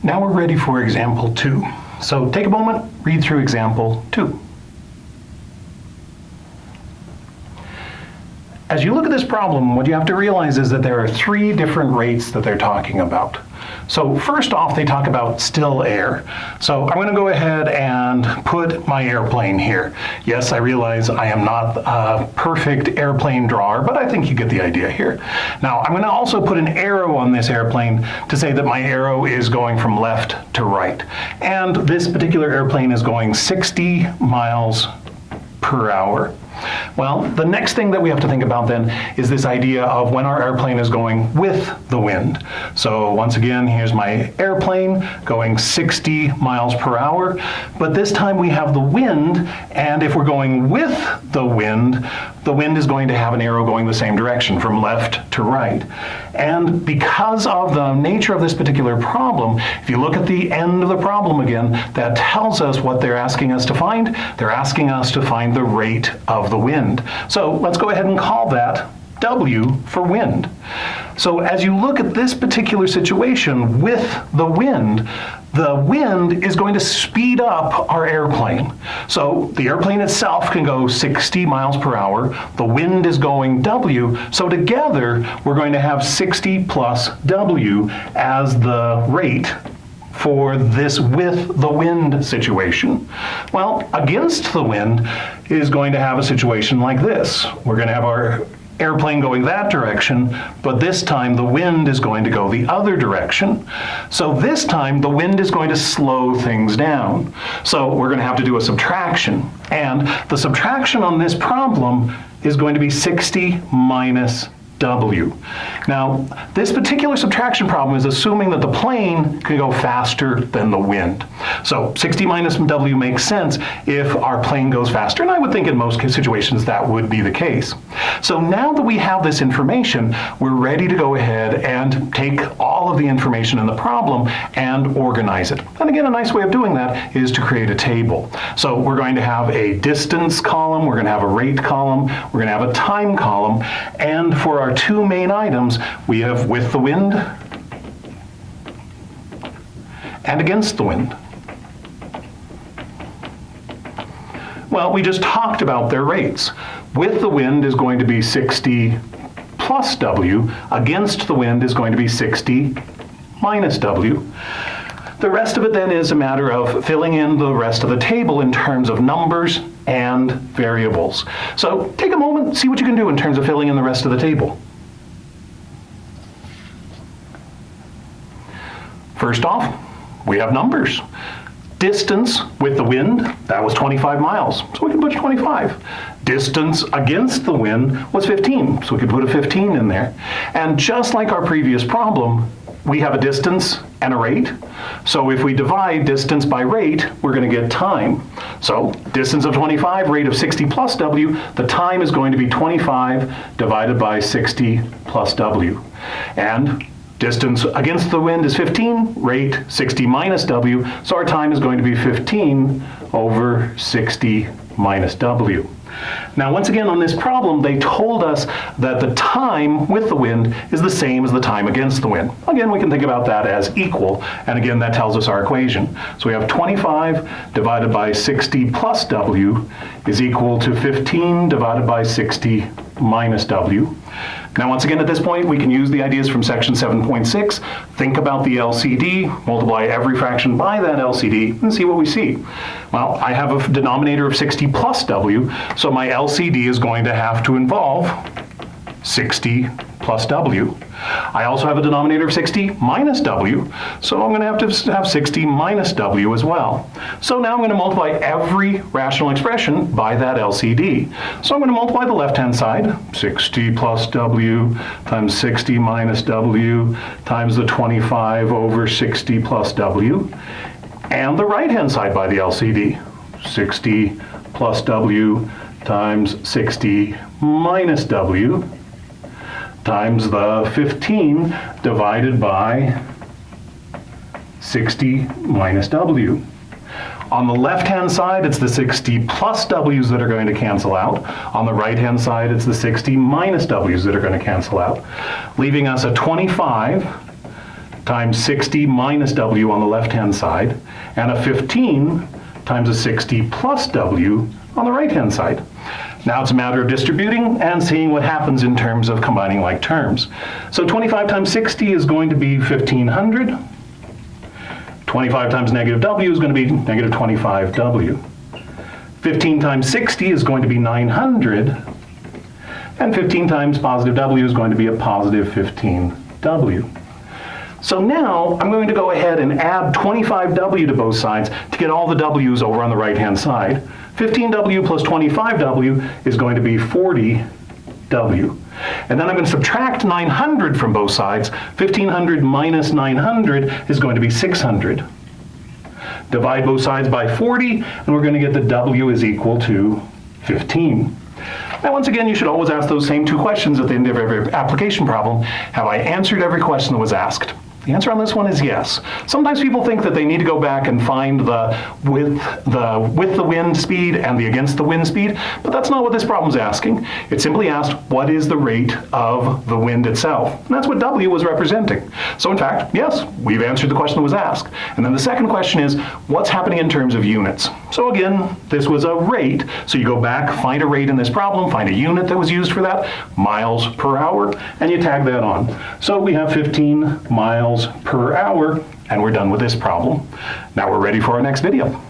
Now we're ready for example 2. So take a moment, read through example 2. As you look at this problem, what you have to realize is that there are 3 different rates that they're talking about. So first off, they talk about still air. So I'm going to go ahead and put my airplane here. Yes, I realize I am not a perfect airplane drawer, but I think you get the idea here. Now, I'm going to also put an arrow on this airplane to say that my arrow is going from left to right. And this particular airplane is going 60 miles per hour. Well, the next thing that we have to think about then is this idea of when our airplane is going with the wind. So once again, here's my airplane going 60 miles per hour, but this time we have the wind, and if we're going with the wind is going to have an arrow going the same direction, from left to right. And because of the nature of this particular problem, if you look at the end of the problem again, that tells us what they're asking us to find. They're asking us to find the rate of the wind. So let's go ahead and call that W for wind. So as you look at this particular situation with the wind is going to speed up our airplane. So the airplane itself can go 60 miles per hour. The wind is going W. So together, we're going to have 60 plus W as the rate for this with the wind situation. Well, against the wind is going to have a situation like this. We're going to have our airplane going that direction, but this time the wind is going to go the other direction. So this time the wind is going to slow things down. So we're going to have to do a subtraction. And the subtraction on this problem is going to be 60 minus W. Now, this particular subtraction problem is assuming that the plane can go faster than the wind. So 60 minus W makes sense if our plane goes faster, and I would think in most situations that would be the case. So now that we have this information, we're ready to go ahead and take all of the information in the problem and organize it. And again, a nice way of doing that is to create a table. So we're going to have a distance column, we're going to have a rate column, we're going to have a time column, and for our 2 main items, we have with the wind and against the wind. Well, we just talked about their rates. With the wind is going to be 60 plus W. Against the wind is going to be 60 minus W. The rest of it then is a matter of filling in the rest of the table in terms of numbers and variables. So take a moment, see what you can do in terms of filling in the rest of the table. First off, we have numbers. Distance with the wind, that was 25 miles, so we can put 25. Distance against the wind was 15, so we could put a 15 in there. And just like our previous problem, we have a distance and a rate. So if we divide distance by rate, we're going to get time. So distance of 25, rate of 60 plus W, the time is going to be 25 divided by 60 plus W. And distance against the wind is 15, rate 60 minus W, so our time is going to be 15 over 60 minus W. Now, once again, on this problem, they told us that the time with the wind is the same as the time against the wind. Again, we can think about that as equal, and again, that tells us our equation. So we have 25 divided by 60 plus W is equal to 15 divided by 60 minus W. Now, once again, at this point, we can use the ideas from section 7.6, think about the LCD, multiply every fraction by that LCD, and see what we see. Well, I have a denominator of 60 plus W, so my LCD is going to have to involve 60 plus W. I also have a denominator of 60 minus W, so I'm going to have 60 minus W as well. So now I'm going to multiply every rational expression by that LCD. So I'm going to multiply the left-hand side, 60 plus W times 60 minus W times the 25 over 60 plus W, and the right-hand side by the LCD, 60 plus W times 60 minus W times the 15 divided by 60 minus W. On the left-hand side, it's the 60 plus W's that are going to cancel out. On the right-hand side, it's the 60 minus W's that are going to cancel out, leaving us a 25 times 60 minus W on the left-hand side, and a 15 times a 60 plus W on the right-hand side. Now it's a matter of distributing and seeing what happens in terms of combining like terms. So 25 times 60 is going to be 1,500. 25 times negative W is going to be negative 25W. 15 times 60 is going to be 900. And 15 times positive W is going to be a positive 15W. So now I'm going to go ahead and add 25W to both sides to get all the W's over on the right-hand side. 15W plus 25W is going to be 40W. And then I'm going to subtract 900 from both sides. 1,500 minus 900 is going to be 600. Divide both sides by 40, and we're going to get that W is equal to 15. Now, once again, you should always ask those same two questions at the end of every application problem. Have I answered every question that was asked? The answer on this one is yes. Sometimes people think that they need to go back and find the with the wind speed and the against the wind speed, but that's not what this problem is asking. It simply asked, what is the rate of the wind itself? And that's what W was representing. So in fact, yes, we've answered the question that was asked. And then the second question is, what's happening in terms of units? So again, this was a rate. So you go back, find a rate in this problem, find a unit that was used for that, miles per hour, and you tag that on. So we have 15 miles per hour, and we're done with this problem. Now we're ready for our next video.